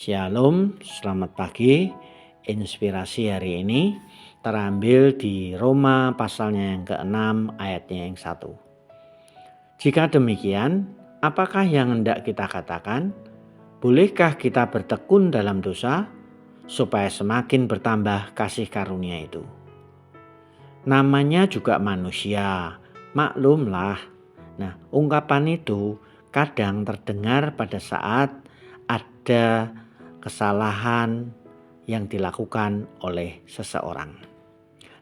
Shalom, selamat pagi. Inspirasi hari ini terambil di Roma pasalnya yang ke-6 ayatnya yang 1. Jika demikian, apakah yang hendak kita katakan? Bolehkah kita bertekun dalam dosa supaya semakin bertambah kasih karunia itu? Namanya juga manusia, maklumlah. Nah, ungkapan itu kadang terdengar pada saat ada kesalahan yang dilakukan oleh seseorang.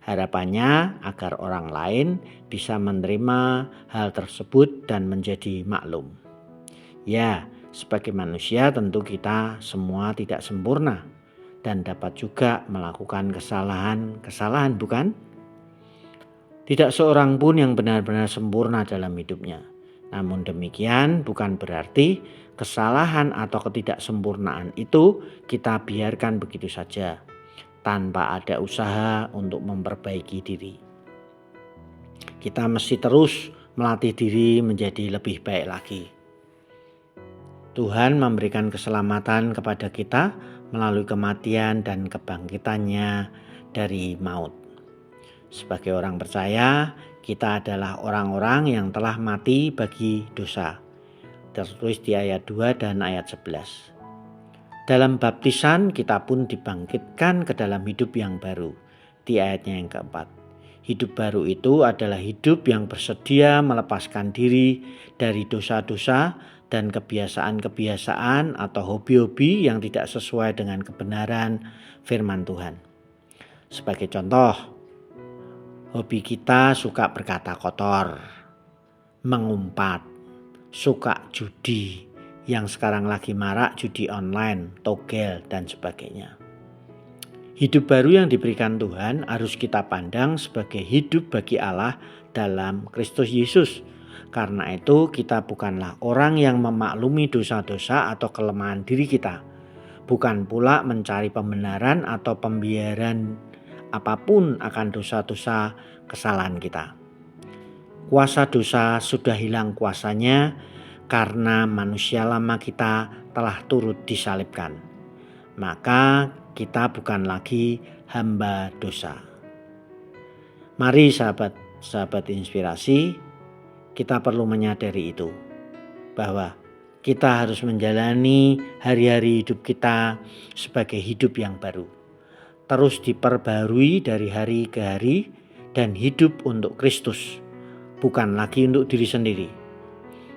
Harapannya agar orang lain bisa menerima hal tersebut dan menjadi maklum. Ya, sebagai manusia tentu kita semua tidak sempurna dan dapat juga melakukan kesalahan, bukan? Tidak seorang pun yang benar-benar sempurna dalam hidupnya. Namun demikian bukan berarti kesalahan atau ketidaksempurnaan itu kita biarkan begitu saja tanpa ada usaha untuk memperbaiki diri. Kita mesti terus melatih diri menjadi lebih baik lagi. Tuhan memberikan keselamatan kepada kita melalui kematian dan kebangkitannya dari maut. Sebagai orang percaya, kita adalah orang-orang yang telah mati bagi dosa. Tertulis di ayat 2 dan ayat 11. Dalam baptisan kita pun dibangkitkan ke dalam hidup yang baru. Di ayatnya yang keempat. Hidup baru itu adalah hidup yang bersedia melepaskan diri dari dosa-dosa dan kebiasaan-kebiasaan atau hobi-hobi yang tidak sesuai dengan kebenaran firman Tuhan. Sebagai contoh, hobi kita suka berkata kotor, mengumpat, suka judi, yang sekarang lagi marak judi online, togel, dan sebagainya. Hidup baru yang diberikan Tuhan harus kita pandang sebagai hidup bagi Allah dalam Kristus Yesus. Karena itu kita bukanlah orang yang memaklumi dosa-dosa atau kelemahan diri kita. Bukan pula mencari pembenaran atau pembiaran apapun akan dosa-dosa kesalahan kita. Kuasa dosa sudah hilang kuasanya karena manusia lama kita telah turut disalibkan. Maka kita bukan lagi hamba dosa. Mari sahabat inspirasi, kita perlu menyadari itu, bahwa kita harus menjalani hari-hari hidup kita sebagai hidup yang baru. Terus diperbarui dari hari ke hari dan hidup untuk Kristus, bukan lagi untuk diri sendiri.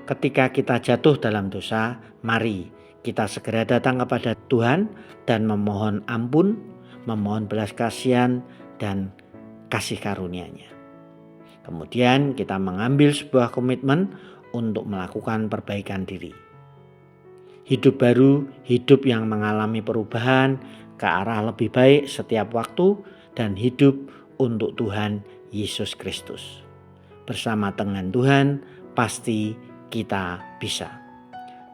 Ketika kita jatuh dalam dosa, mari kita segera datang kepada Tuhan dan memohon ampun, memohon belas kasihan dan kasih karunia-Nya. Kemudian kita mengambil sebuah komitmen untuk melakukan perbaikan diri. Hidup baru, hidup yang mengalami perubahan ke arah lebih baik setiap waktu dan hidup untuk Tuhan Yesus Kristus. Bersama dengan Tuhan pasti kita bisa.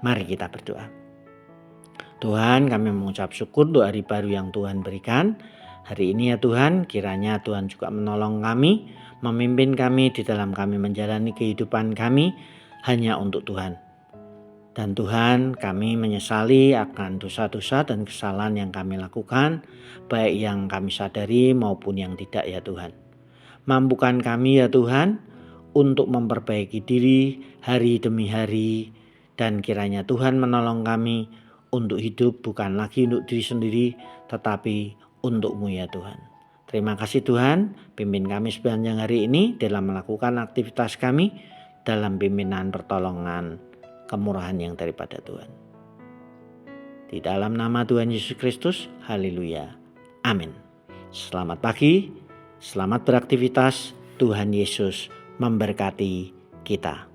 Mari kita berdoa. Tuhan, kami mengucap syukur untuk hari baru yang Tuhan berikan. Hari ini ya Tuhan, kiranya Tuhan juga menolong kami, memimpin kami di dalam kami menjalani kehidupan kami hanya untuk Tuhan. Dan Tuhan, kami menyesali akan dosa-dosa dan kesalahan yang kami lakukan, baik yang kami sadari maupun yang tidak ya Tuhan. Mampukan kami ya Tuhan untuk memperbaiki diri hari demi hari, dan kiranya Tuhan menolong kami untuk hidup bukan lagi untuk diri sendiri, tetapi untuk-Mu ya Tuhan. Terima kasih Tuhan, pimpin kami sepanjang hari ini dalam melakukan aktivitas kami dalam pimpinan pertolongan kemurahan yang daripada Tuhan. Di dalam nama Tuhan Yesus Kristus, haleluya, amin. Selamat pagi, selamat beraktivitas, Tuhan Yesus memberkati kita.